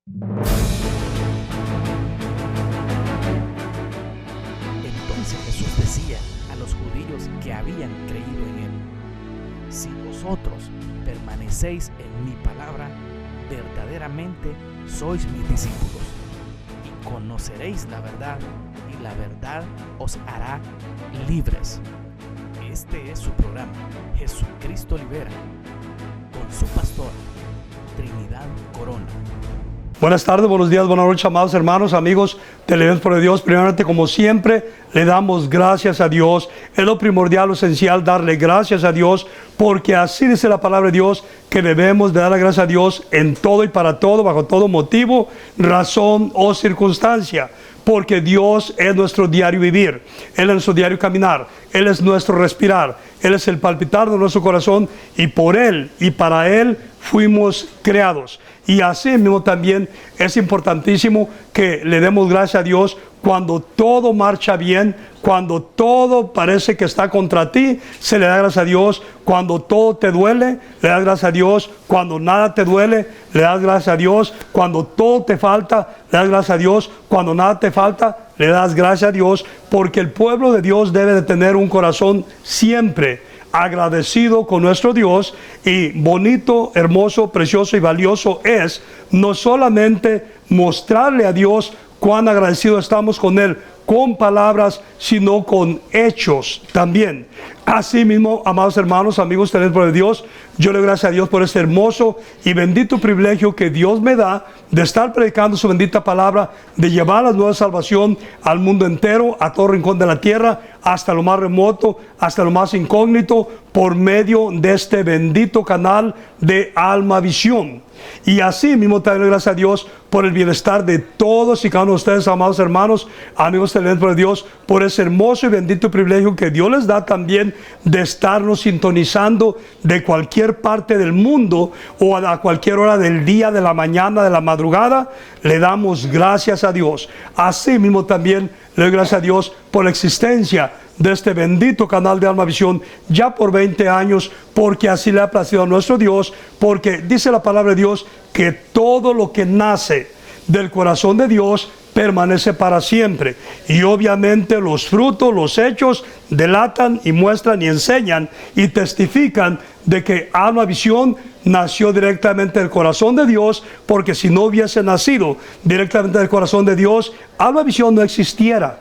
Entonces Jesús decía a los judíos que habían creído en él: si vosotros permanecéis en mi palabra, verdaderamente sois mis discípulos, y conoceréis la verdad, y la verdad os hará libres. Este es su programa, Jesucristo Libera, con su pastor, Trinidad Corona. Buenas tardes, buenos días, buenas noches, amados hermanos, amigos, televidentes por Dios. Primeramente, como siempre, le damos gracias a Dios. Es lo primordial, lo esencial, darle gracias a Dios, porque así dice la palabra de Dios, que debemos de dar la gracia a Dios en todo y para todo, bajo todo motivo, razón o circunstancia. Porque Dios es nuestro diario vivir, Él es nuestro diario caminar, Él es nuestro respirar, Él es el palpitar de nuestro corazón, y por Él y para Él fuimos creados. Y así mismo también es importantísimo que le demos gracias a Dios cuando todo marcha bien, cuando todo parece que está contra ti, se le da gracias a Dios. Cuando todo te duele, le das gracias a Dios. Cuando nada te duele, le das gracias a Dios. Cuando todo te falta, le das gracias a Dios. Cuando nada te falta, le das gracias a Dios, porque el pueblo de Dios debe de tener un corazón siempre agradecido con nuestro Dios. Y bonito, hermoso, precioso y valioso es no solamente mostrarle a Dios cuán agradecidos estamos con Él con palabras, sino con hechos también. Así mismo, amados hermanos, amigos, televidentes por Dios, yo le doy gracias a Dios por este hermoso y bendito privilegio que Dios me da de estar predicando su bendita palabra, de llevar la nueva salvación al mundo entero, a todo rincón de la tierra, hasta lo más remoto, hasta lo más incógnito, por medio de este bendito canal de Alma Visión. Y así mismo también le doy gracias a Dios por el bienestar de todos y cada uno de ustedes, amados hermanos, amigos televidentes por Dios, por ese hermoso y bendito privilegio que Dios les da también de estarnos sintonizando de cualquier parte del mundo o a cualquier hora del día, de la mañana, de la madrugada. Le damos gracias a Dios. Así mismo también le doy gracias a Dios por la existencia de este bendito canal de Alma Visión ya por 20 años, porque así le ha placido a nuestro Dios, porque dice la palabra de Dios que todo lo que nace del corazón de Dios permanece para siempre. Y obviamente los frutos, los hechos delatan y muestran y enseñan y testifican de que Alma Visión nació directamente del corazón de Dios, porque si no hubiese nacido directamente del corazón de Dios, Alma Visión no existiera.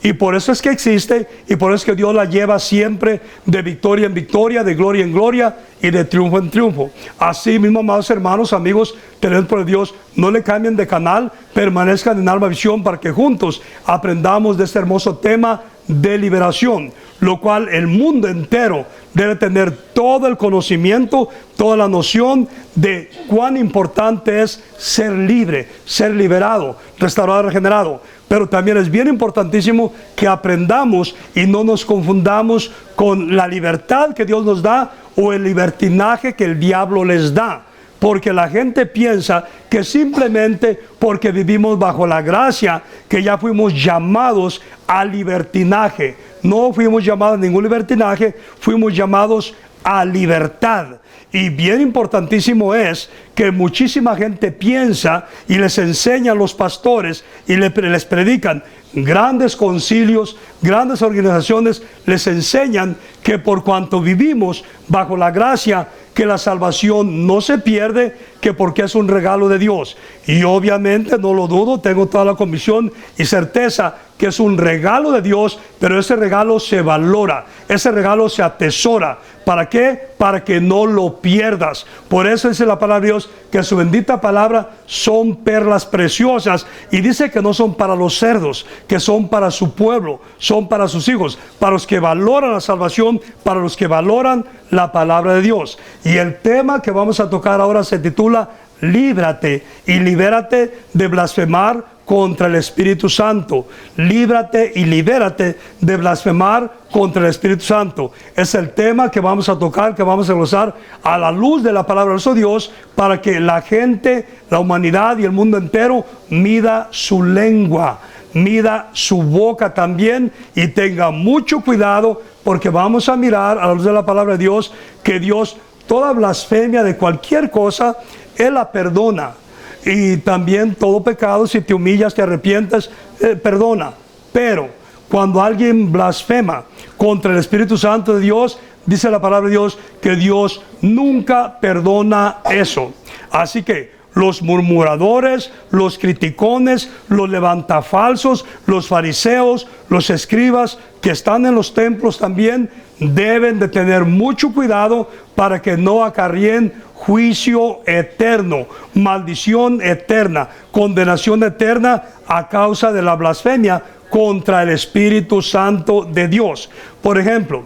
Y por eso es que existe, y por eso es que Dios la lleva siempre de victoria en victoria, de gloria en gloria y de triunfo en triunfo. Así mismo, amados hermanos, amigos, televidentes por Dios, no le cambien de canal, permanezcan en Alma Visión para que juntos aprendamos de este hermoso tema de liberación, lo cual el mundo entero debe tener todo el conocimiento, toda la noción de cuán importante es ser libre, ser liberado, restaurado, regenerado. Pero también es bien importantísimo que aprendamos y no nos confundamos con la libertad que Dios nos da o el libertinaje que el diablo les da. Porque la gente piensa que simplemente porque vivimos bajo la gracia, que ya fuimos llamados a libertinaje. No fuimos llamados a ningún libertinaje, fuimos llamados a libertad. Y bien importantísimo es que muchísima gente piensa y les enseñan los pastores y les predican grandes concilios, grandes organizaciones, les enseñan que por cuanto vivimos bajo la gracia, que la salvación no se pierde, que porque es un regalo de Dios. Y obviamente no lo dudo, tengo toda la convicción y certeza que es un regalo de Dios, pero ese regalo se valora, ese regalo se atesora. ¿Para qué? Para que no lo pierdas. Por eso dice la palabra de Dios que su bendita palabra son perlas preciosas, y dice que no son para los cerdos, que son para su pueblo, son para sus hijos, para los que valoran la salvación, para los que valoran la palabra de Dios. Y el tema que vamos a tocar ahora se titula Líbrate y libérate de blasfemar contra el Espíritu Santo. Líbrate y libérate de blasfemar contra el Espíritu Santo. Es el tema que vamos a tocar, que vamos a glosar a la luz de la palabra de nuestro Dios, para que la gente, la humanidad y el mundo entero mida su lengua, mida su boca también, y tenga mucho cuidado, porque vamos a mirar a la luz de la palabra de Dios que Dios, toda blasfemia de cualquier cosa, Él la perdona. y también todo pecado, si te humillas, te arrepientes, perdona. Pero cuando alguien blasfema contra el Espíritu Santo de Dios, dice la palabra de Dios que Dios nunca perdona eso. Así que los murmuradores, los criticones, los levantafalsos, los fariseos, los escribas que están en los templos también deben de tener mucho cuidado para que no acarreen juicio eterno, maldición eterna, condenación eterna a causa de la blasfemia contra el Espíritu Santo de Dios. Por ejemplo,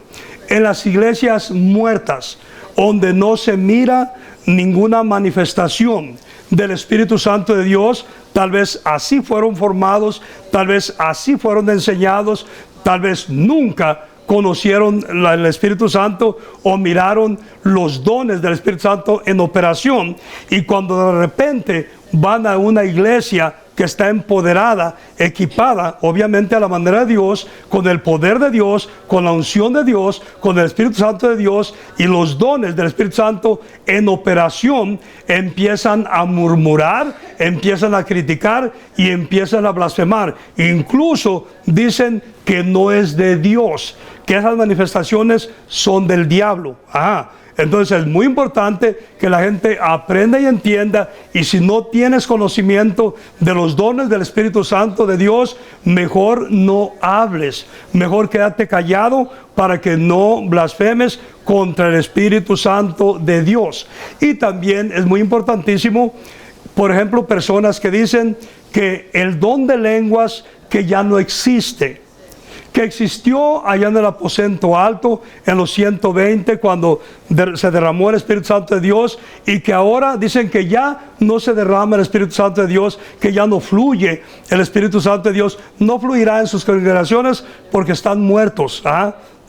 en las iglesias muertas, donde no se mira ninguna manifestación del Espíritu Santo de Dios, tal vez así fueron formados, tal vez así fueron enseñados, tal vez nunca conocieron el Espíritu Santo o miraron los dones del Espíritu Santo en operación, y cuando de repente van a una iglesia que está empoderada, equipada, obviamente a la manera de Dios, con el poder de Dios, con la unción de Dios, con el Espíritu Santo de Dios y los dones del Espíritu Santo en operación, empiezan a murmurar, empiezan a criticar y empiezan a blasfemar. Incluso dicen que no es de Dios, que esas manifestaciones son del diablo. Entonces es muy importante que la gente aprenda y entienda, y si no tienes conocimiento de los dones del Espíritu Santo de Dios, mejor no hables, mejor quédate callado para que no blasfemes contra el Espíritu Santo de Dios. Y también es muy importantísimo, por ejemplo, personas que dicen que el don de lenguas que ya no existe, que existió allá en el aposento alto en los 120 cuando se derramó el Espíritu Santo de Dios, y que ahora dicen que ya no se derrama el Espíritu Santo de Dios, que ya no fluye el Espíritu Santo de Dios, no fluirá en sus congregaciones porque están muertos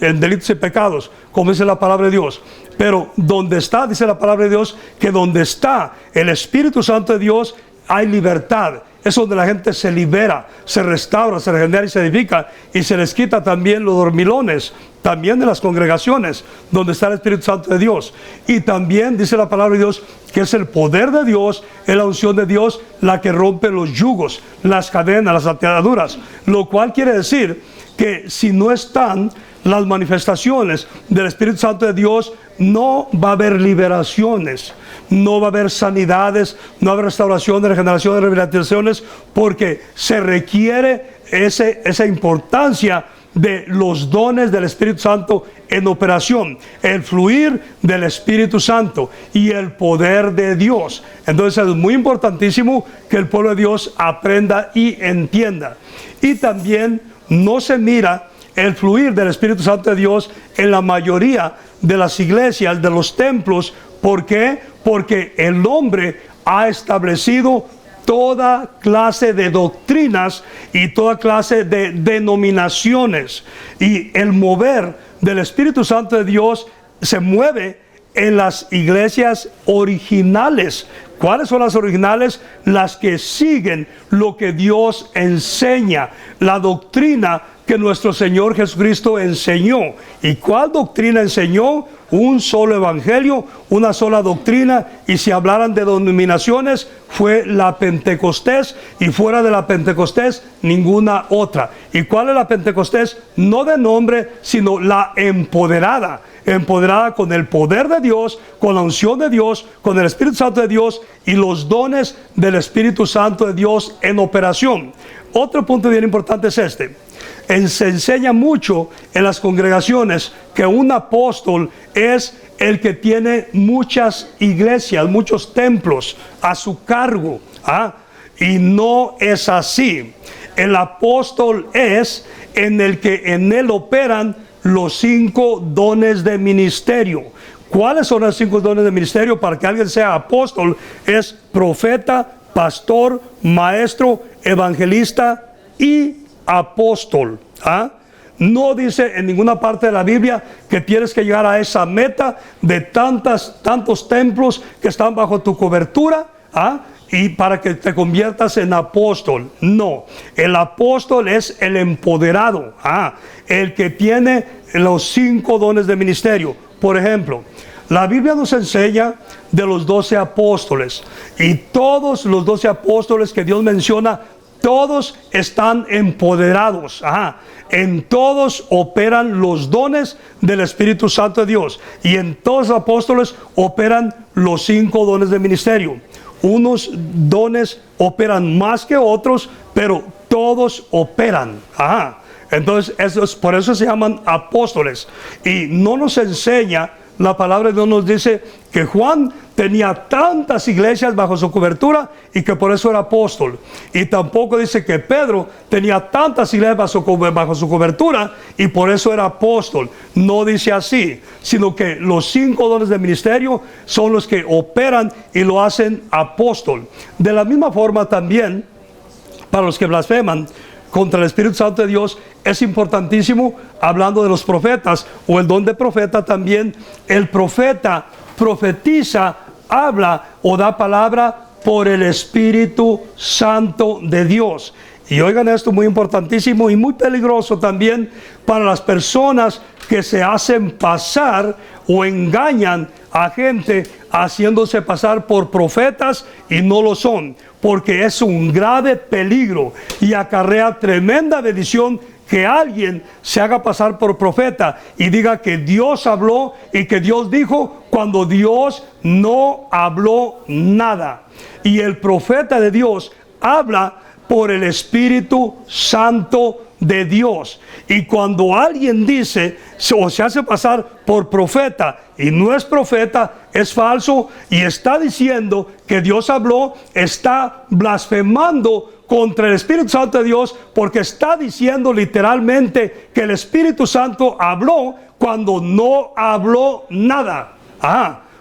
en delitos y pecados, como dice la palabra de Dios. Pero donde está, dice la palabra de Dios, que donde está el Espíritu Santo de Dios hay libertad. Es donde la gente se libera, se restaura, se regenera y se edifica, y se les quita también los dormilones, también de las congregaciones donde está el Espíritu Santo de Dios. Y también dice la palabra de Dios que es el poder de Dios, es la unción de Dios la que rompe los yugos, las cadenas, las ataduras, lo cual quiere decir que si no están las manifestaciones del Espíritu Santo de Dios, no va a haber liberaciones, no va a haber sanidades, no va a haber restauración, regeneración, rehabilitaciones, porque se requiere esa importancia de los dones del Espíritu Santo en operación, el fluir del Espíritu Santo y el poder de Dios. Entonces es muy importantísimo que el pueblo de Dios aprenda y entienda. Y también no se mira el fluir del Espíritu Santo de Dios en la mayoría de las iglesias, de los templos. ¿Por qué? Porque el hombre ha establecido toda clase de doctrinas y toda clase de denominaciones, y el mover del Espíritu Santo de Dios se mueve en las iglesias originales. ¿Cuáles son las originales? Las que siguen lo que Dios enseña, la doctrina que nuestro Señor Jesucristo enseñó. ¿Y cuál doctrina enseñó? Un solo evangelio, una sola doctrina, y si hablaran de denominaciones, fue la Pentecostés, y fuera de la Pentecostés, ninguna otra. ¿Y cuál es la Pentecostés? No de nombre, sino la empoderada con el poder de Dios, con la unción de Dios, con el Espíritu Santo de Dios y los dones del Espíritu Santo de Dios en operación. Otro punto bien importante es este. Se enseña mucho en las congregaciones que un apóstol es el que tiene muchas iglesias, muchos templos a su cargo, y no es así. El apóstol es en él operan los 5 dones de ministerio. ¿Cuáles son los 5 dones de ministerio? Para que alguien sea apóstol es profeta, pastor, maestro, evangelista y apóstol. No dice en ninguna parte de la Biblia que tienes que llegar a esa meta de tantos templos que están bajo tu cobertura, y para que te conviertas en apóstol. No, el apóstol es el empoderado, el que tiene los 5 dones de ministerio. Por ejemplo, La Biblia nos enseña de los 12 apóstoles, y todos los 12 apóstoles que Dios menciona, todos están empoderados. En todos operan los dones del Espíritu Santo de Dios, y en todos los apóstoles operan los 5 dones de ministerio. Unos dones operan más que otros, pero todos operan. Entonces, por eso se llaman apóstoles. Y no nos enseña, la palabra de Dios nos dice que Juan tenía tantas iglesias bajo su cobertura y que por eso era apóstol. Y tampoco dice que Pedro tenía tantas iglesias bajo su cobertura y por eso era apóstol. No dice así, sino que los 5 dones de ministerio son los que operan y lo hacen apóstol. De la misma forma también, para los que blasfeman contra el Espíritu Santo de Dios, es importantísimo, hablando de los profetas o el don de profeta también, el profeta profetiza, habla o da palabra por el Espíritu Santo de Dios. Y oigan esto, muy importantísimo y muy peligroso también para las personas que se hacen pasar o engañan a gente haciéndose pasar por profetas y no lo son, porque es un grave peligro y acarrea tremenda bendición que alguien se haga pasar por profeta y diga que Dios habló y que Dios dijo, cuando Dios no habló nada. Y el profeta de Dios habla por el Espíritu Santo de Dios. Y cuando alguien dice o se hace pasar por profeta y no es profeta, es falso y está diciendo que Dios habló, está blasfemando contra el Espíritu Santo de Dios, porque está diciendo literalmente que el Espíritu Santo habló cuando no habló nada.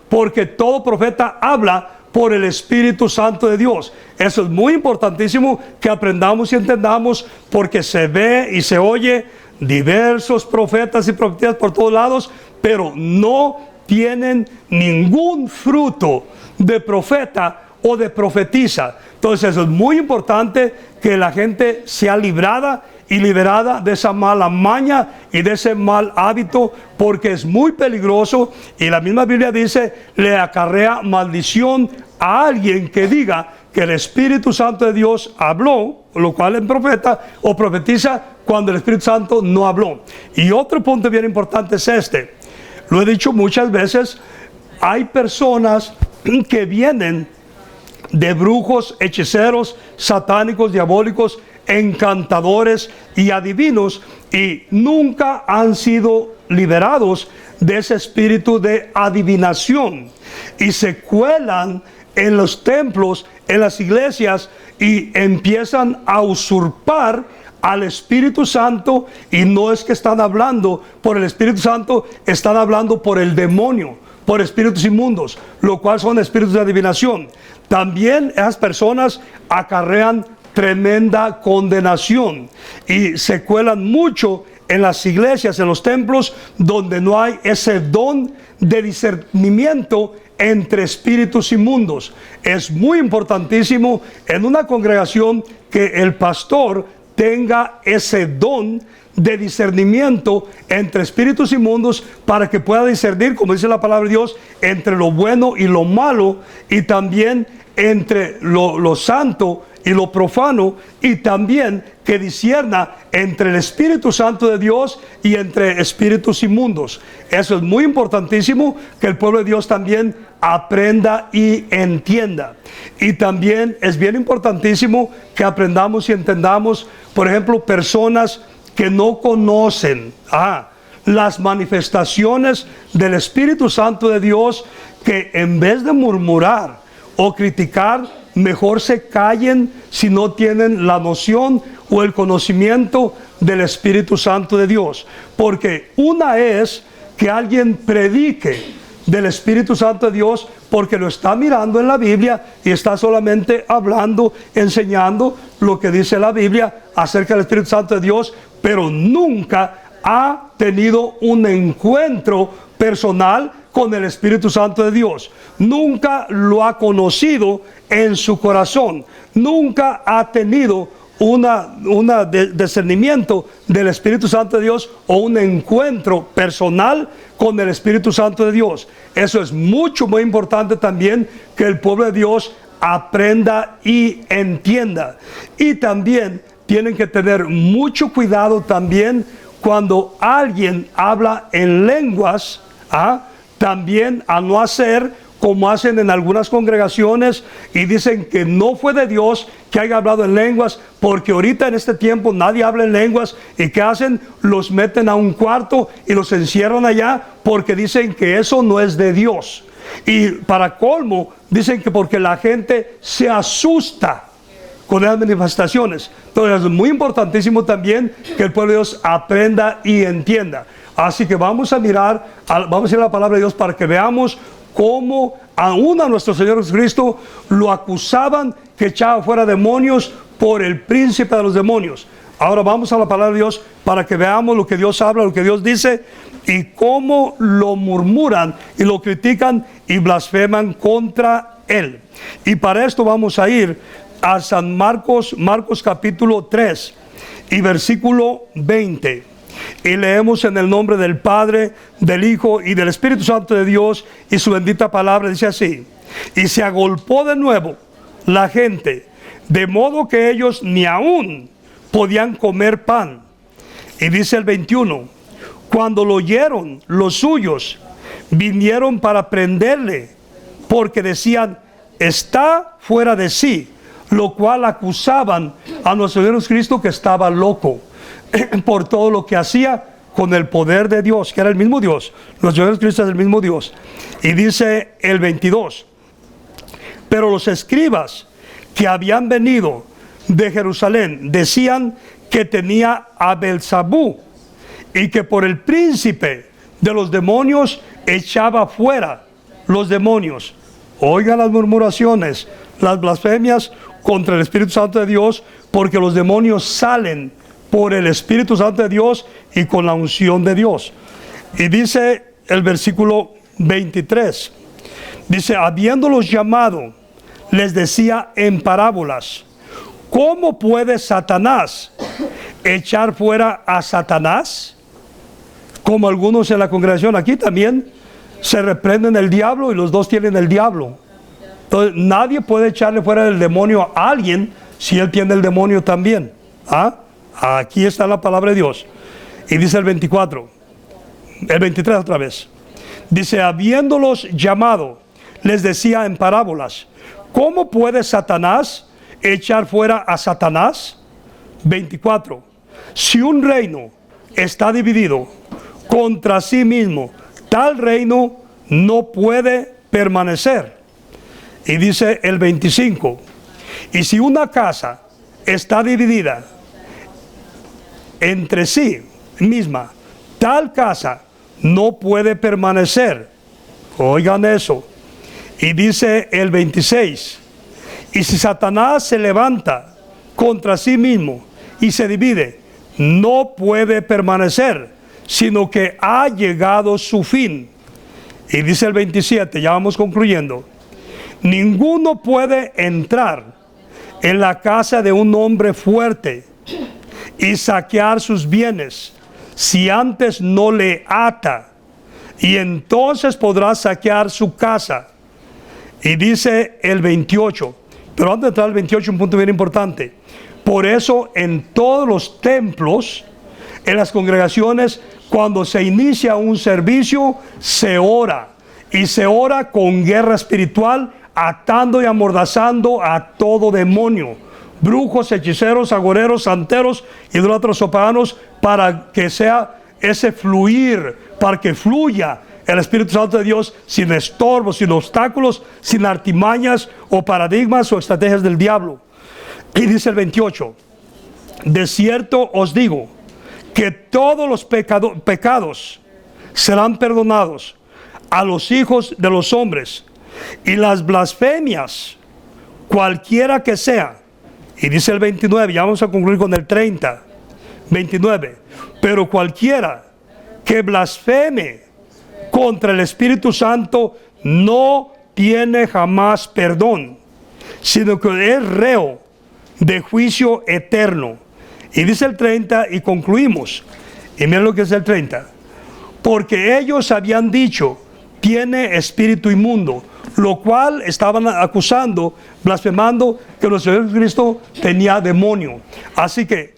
Porque todo profeta habla por el Espíritu Santo de Dios. Eso es muy importantísimo que aprendamos y entendamos, porque se ve y se oye diversos profetas y profetas por todos lados, pero no tienen ningún fruto de profeta o de profetiza. Entonces eso es muy importante, que la gente sea librada y liberada de esa mala maña y de ese mal hábito, porque es muy peligroso. Y la misma Biblia dice, le acarrea maldición a alguien que diga que el Espíritu Santo de Dios habló, lo cual es profeta o profetiza cuando el Espíritu Santo no habló. Y otro punto bien importante es este. Lo he dicho muchas veces, hay personas que vienen de brujos, hechiceros, satánicos, diabólicos, encantadores y adivinos, y nunca han sido liberados de ese espíritu de adivinación, y se cuelan en los templos, en las iglesias, y empiezan a usurpar al Espíritu Santo. Y no es que están hablando por el Espíritu Santo, están hablando por el demonio, por espíritus inmundos, lo cual son espíritus de adivinación. También esas personas acarrean tremenda condenación y se cuelan mucho en las iglesias, en los templos, donde no hay ese don de discernimiento entre espíritus inmundos. Es muy importantísimo en una congregación que el pastor tenga ese don de discernimiento entre espíritus inmundos, para que pueda discernir, como dice la palabra de Dios, entre lo bueno y lo malo, y también entre lo santo y lo profano, y también que discierna entre el Espíritu Santo de Dios y entre espíritus inmundos. Eso es muy importantísimo, que el pueblo de Dios también aprenda y entienda. Y también es bien importantísimo que aprendamos y entendamos, por ejemplo, personas que no conocen las manifestaciones del Espíritu Santo de Dios, que en vez de murmurar o criticar, mejor se callen si no tienen la noción o el conocimiento del Espíritu Santo de Dios. Porque una es que alguien predique del Espíritu Santo de Dios porque lo está mirando en la Biblia y está solamente hablando, enseñando lo que dice la Biblia acerca del Espíritu Santo de Dios, pero nunca ha tenido un encuentro personal con el Espíritu Santo de Dios. Nunca lo ha conocido en su corazón. Nunca ha tenido discernimiento del Espíritu Santo de Dios o un encuentro personal con el Espíritu Santo de Dios. Eso es muy importante también, que el pueblo de Dios aprenda y entienda. Y también tienen que tener mucho cuidado también cuando alguien habla en lenguas, también a no hacer como hacen en algunas congregaciones y dicen que no fue de Dios que haya hablado en lenguas, porque ahorita en este tiempo nadie habla en lenguas. ¿Y qué hacen? Los meten a un cuarto y los encierran allá porque dicen que eso no es de Dios. Y para colmo, dicen que porque la gente se asusta con las manifestaciones. Entonces es muy importantísimo también que el pueblo de Dios aprenda y entienda. Así que vamos a mirar, vamos a ir a la palabra de Dios para que veamos cómo aún a nuestro Señor Jesucristo lo acusaban que echaba fuera demonios por el príncipe de los demonios. Ahora vamos a la palabra de Dios para que veamos lo que Dios habla, lo que Dios dice, y cómo lo murmuran y lo critican y blasfeman contra Él. Y para esto vamos a ir a San Marcos, capítulo 3 y versículo 20. Y leemos en el nombre del Padre, del Hijo y del Espíritu Santo de Dios, y su bendita palabra dice así: y se agolpó de nuevo la gente, de modo que ellos ni aún podían comer pan. Y dice el 21, cuando lo oyeron los suyos, vinieron para prenderle, porque decían, está fuera de sí, lo cual acusaban a nuestro Señor Jesucristo que estaba loco por todo lo que hacía con el poder de Dios, que era el mismo Dios. Nuestro Señor Jesucristo es el mismo Dios. Y dice el 22, pero los escribas que habían venido de Jerusalén decían que tenía a Belzabú y que por el príncipe de los demonios echaba fuera los demonios. Oigan las murmuraciones, las blasfemias contra el Espíritu Santo de Dios, porque los demonios salen por el Espíritu Santo de Dios y con la unción de Dios. Y dice el versículo 23, dice, habiéndolos llamado, les decía en parábolas, ¿cómo puede Satanás echar fuera a Satanás? Como algunos en la congregación aquí también se reprenden el diablo y los dos tienen el diablo. Entonces nadie puede echarle fuera el demonio a alguien si él tiene el demonio también. Aquí está la palabra de Dios. Y dice el 24, el 23 otra vez. Dice, habiéndolos llamado, les decía en parábolas, ¿cómo puede Satanás echar fuera a Satanás? 24. Si un reino está dividido contra sí mismo, tal reino no puede permanecer. Y dice el 25, y si una casa está dividida entre sí misma, tal casa no puede permanecer. Oigan eso. Y dice el 26, y si Satanás se levanta contra sí mismo y se divide, no puede permanecer, sino que ha llegado su fin. Y dice el 27, ya vamos concluyendo, ninguno puede entrar en la casa de un hombre fuerte y saquear sus bienes si antes no le ata, y entonces podrá saquear su casa. Y dice el 28, pero antes de entrar al 28, un punto bien importante. Por eso en todos los templos, en las congregaciones, cuando se inicia un servicio, se ora. Y se ora con guerra espiritual, atando y amordazando a todo demonio, brujos, hechiceros, agoreros, santeros, idólatras o paganos, para que sea ese fluir, para que fluya el Espíritu Santo de Dios sin estorbos, sin obstáculos, sin artimañas o paradigmas o estrategias del diablo. Y dice el 28, de cierto os digo que todos los pecados serán perdonados a los hijos de los hombres, y las blasfemias, cualquiera que sea. Y dice el 29, ya vamos a concluir con el 30, 29, pero cualquiera que blasfeme contra el Espíritu Santo no tiene jamás perdón, sino que es reo de juicio eterno. Y dice el 30 y concluimos. Y miren lo que es el 30. Porque ellos habían dicho, tiene espíritu inmundo, lo cual estaban acusando, blasfemando que nuestro Señor Jesucristo tenía demonio. Así que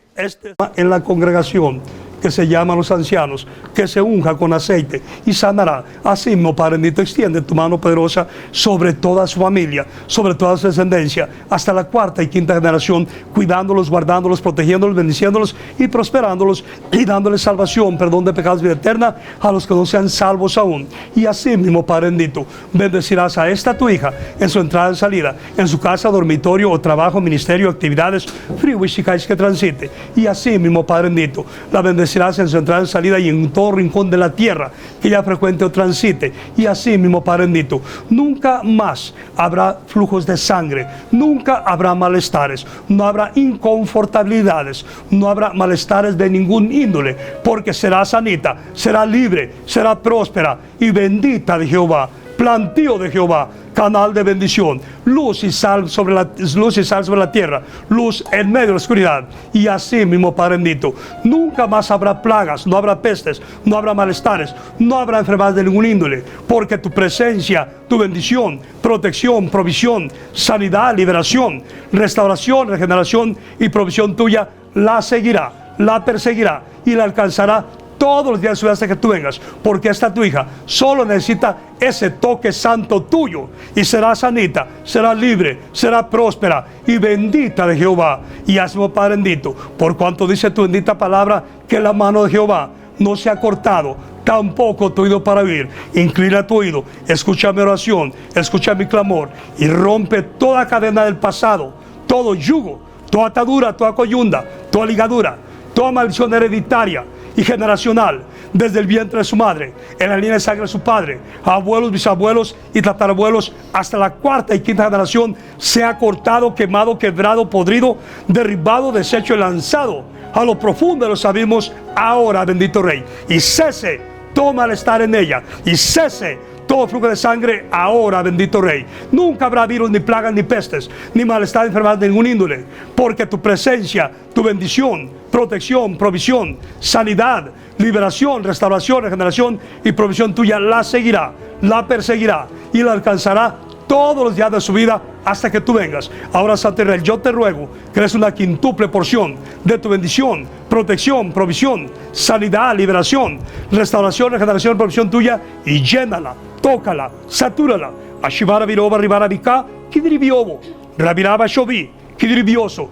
en la congregación que se llama los ancianos, que se unja con aceite y sanará. Así mismo, Padre bendito, extiende tu mano poderosa sobre toda su familia, sobre toda su descendencia, hasta la cuarta y quinta generación, cuidándolos, guardándolos, protegiéndolos, bendiciéndolos y prosperándolos y dándoles salvación, perdón de pecados, vida eterna a los que no sean salvos aún. Y así mismo, Padre bendito, bendecirás a esta tu hija en su entrada y salida, en su casa, dormitorio o trabajo, ministerio, actividades, frío y chicais que transite. Y así mismo, Padre bendito, la bendecirás en su entrada y salida y en todo rincón de la tierra que ella frecuente o transite. Y así mismo, Padre bendito, nunca más habrá flujos de sangre, nunca habrá malestares, no habrá inconfortabilidades, no habrá malestares de ningún índole, porque será sanita, será libre, será próspera y bendita de Jehová, plantío de Jehová, canal de bendición, luz y sal sobre la tierra, luz en medio de la oscuridad. Y así mismo, Padre bendito, nunca más habrá plagas, no habrá pestes, no habrá malestares, no habrá enfermedades de ningún índole, porque tu presencia, tu bendición, protección, provisión, sanidad, liberación, restauración, regeneración y provisión tuya la seguirá, la perseguirá y la alcanzará todos los días de su vida hasta que tú vengas, porque esta tu hija solo necesita ese toque santo tuyo y será sanita, será libre, será próspera y bendita de Jehová. Y hazme, Padre bendito, por cuanto dice tu bendita palabra que la mano de Jehová no se ha cortado, tampoco tu oído para oír. Inclina tu oído, escucha mi oración, escucha mi clamor y rompe toda cadena del pasado, todo yugo, toda atadura, toda coyunda, toda ligadura, toda maldición hereditaria y generacional, desde el vientre de su madre, en la línea de sangre de su padre, abuelos, bisabuelos y tatarabuelos, hasta la cuarta y quinta generación, sea cortado, quemado, quebrado, podrido, derribado, deshecho y lanzado a lo profundo de los abismos, ahora, bendito Rey. Y cese todo malestar en ella, y cese todo flujo de sangre ahora, bendito Rey. Nunca habrá virus, ni plagas, ni pestes, ni malestar, enfermedad de ningún índole, porque tu presencia, tu bendición, protección, provisión, sanidad, liberación, restauración, regeneración y provisión tuya la seguirá, la perseguirá y la alcanzará todos los días de su vida hasta que tú vengas. Ahora, Santo Israel, yo te ruego que des una quintuple porción de tu bendición, protección, provisión, sanidad, liberación, restauración, regeneración, provisión tuya, y llénala, tócala, satúrala. Ashibara viroba ribara vika, kidribiobo, rabiraba shobi, kidribioso,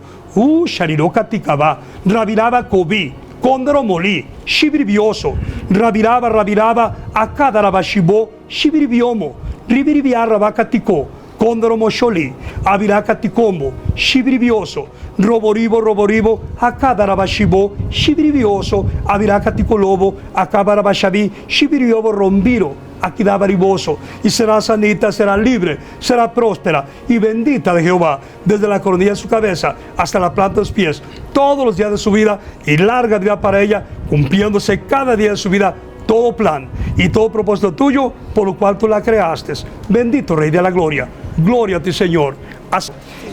shariroka tikaba, rabiraba kobi, Kondoro molí, shibribioso, rabiraba, akadaraba shibo, shibribiomo, ribiribiarra bacatico, Kondoro mosholi, aviracaticomo, shibribioso, roboribo, akadaraba shibo, shibribioso, aviracatico lobo, akabaraba shabi, shibribiobo rombiro, aquí da riboso, y será sanita, será libre, será próspera y bendita de Jehová, desde la coronilla de su cabeza hasta la planta de sus pies, todos los días de su vida, y larga vida para ella, cumpliéndose cada día de su vida todo plan y todo propósito tuyo, por lo cual tú la creaste. Bendito Rey de la Gloria, gloria a ti, Señor.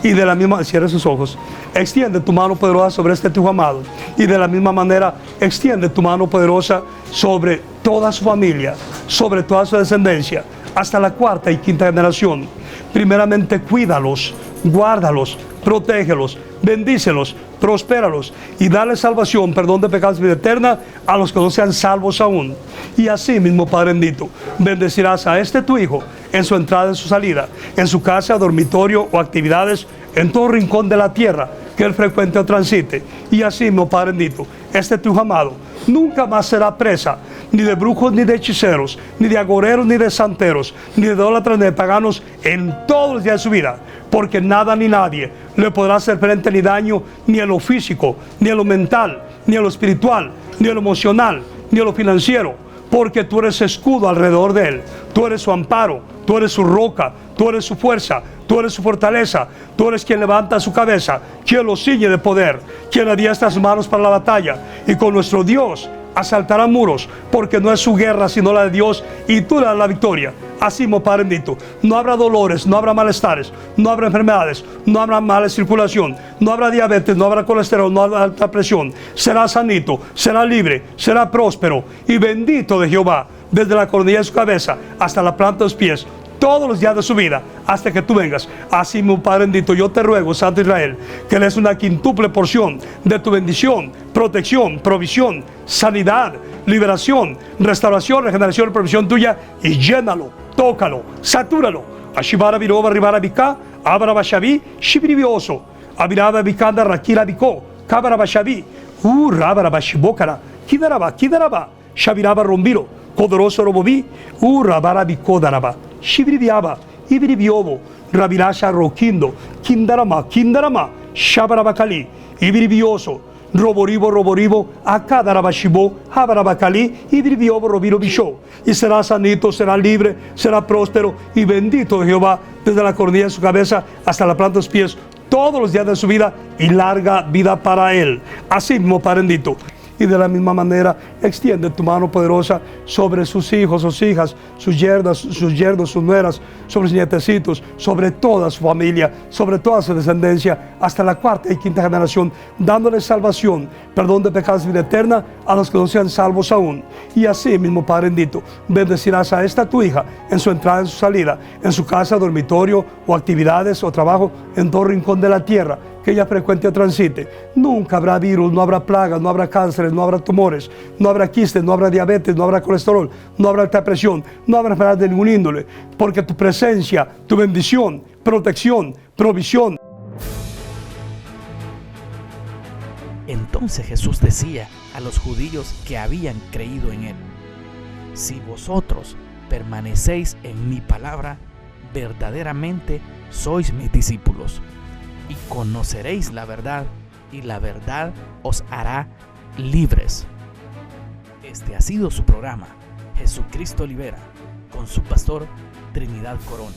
Y de la misma, cierra sus ojos, extiende tu mano poderosa sobre este tu amado, y de la misma manera extiende tu mano poderosa sobre toda su familia, sobre toda su descendencia, hasta la cuarta y quinta generación. Primeramente, cuídalos, guárdalos, protégelos, bendícelos, prospéralos y dale salvación, perdón de pecados y vida eterna a los que no sean salvos aún. Y así mismo, Padre bendito, bendecirás a este tu hijo en su entrada y en su salida, en su casa, dormitorio o actividades, en todo rincón de la tierra que él frecuente o transite. Y así mismo, Padre bendito, este tu hijo amado nunca más será presa ni de brujos, ni de hechiceros, ni de agoreros, ni de santeros, ni de idólatras, ni de paganos en todos los días de su vida, porque nada ni nadie le podrá hacer frente ni daño, ni en lo físico, ni en lo mental, ni en lo espiritual, ni en lo emocional, ni en lo financiero, porque tú eres escudo alrededor de él, tú eres su amparo, tú eres su roca, tú eres su fuerza, tú eres su fortaleza, tú eres quien levanta su cabeza, quien lo ciñe de poder, quien adiestra sus manos para la batalla, y con nuestro Dios asaltarán muros, porque no es su guerra sino la de Dios, y tú le das la victoria. Así, mi Padre bendito, no habrá dolores, no habrá malestares, no habrá enfermedades, no habrá mala circulación, no habrá diabetes, no habrá colesterol, no habrá alta presión. Será sanito, será libre, será próspero y bendito de Jehová, desde la coronilla de su cabeza hasta la planta de sus pies, todos los días de su vida, hasta que tú vengas. Así, mi Padre bendito, yo te ruego, Santo Israel, que le des una quíntuple porción de tu bendición, protección, provisión, sanidad, liberación, restauración, regeneración y provisión tuya, y llénalo, tócalo, satúralo. Ashibara viroba ribara bika, abara bashabi, shibribioso, abiraba bikanda rakira biko, kabara bashabi, rabara bashibokara, kidaraba, shabiraba rombiro, poderoso robobi, rabara bikodaraba, shibribiaba, ibribiobo, rabilasha rokindo, kindarama, shabarabakali, ibribioso, roboribo, akadarabashibo, habarabakali, ibribiobo, robiro bisho. Y será sanito, será libre, será próspero y bendito de Jehová, desde la coronilla de su cabeza hasta la planta de sus pies, todos los días de su vida, y larga vida para él. Así mismo, Padre bendito. Y de la misma manera, extiende tu mano poderosa sobre sus hijos, sus hijas, sus yernos, sus nueras, sobre sus nietecitos, sobre toda su familia, sobre toda su descendencia, hasta la cuarta y quinta generación, dándoles salvación, perdón de pecados y vida eterna a los que no sean salvos aún. Y así mismo, Padre bendito, bendecirás a esta tu hija en su entrada, en su salida, en su casa, dormitorio o actividades o trabajo, en todo rincón de la tierra que ella frecuente o transite. Nunca habrá virus, no habrá plagas, no habrá cánceres, no habrá tumores, no habrá quistes, no habrá diabetes, no habrá colesterol, no habrá alta presión, no habrá enfermedades de ningún índole, porque tu presencia, tu bendición, protección, provisión. Entonces Jesús decía a los judíos que habían creído en él: si vosotros permanecéis en mi palabra, verdaderamente sois mis discípulos, y conoceréis la verdad, y la verdad os hará libres. Este ha sido su programa, Jesucristo Libera, con su pastor Trinidad Corona.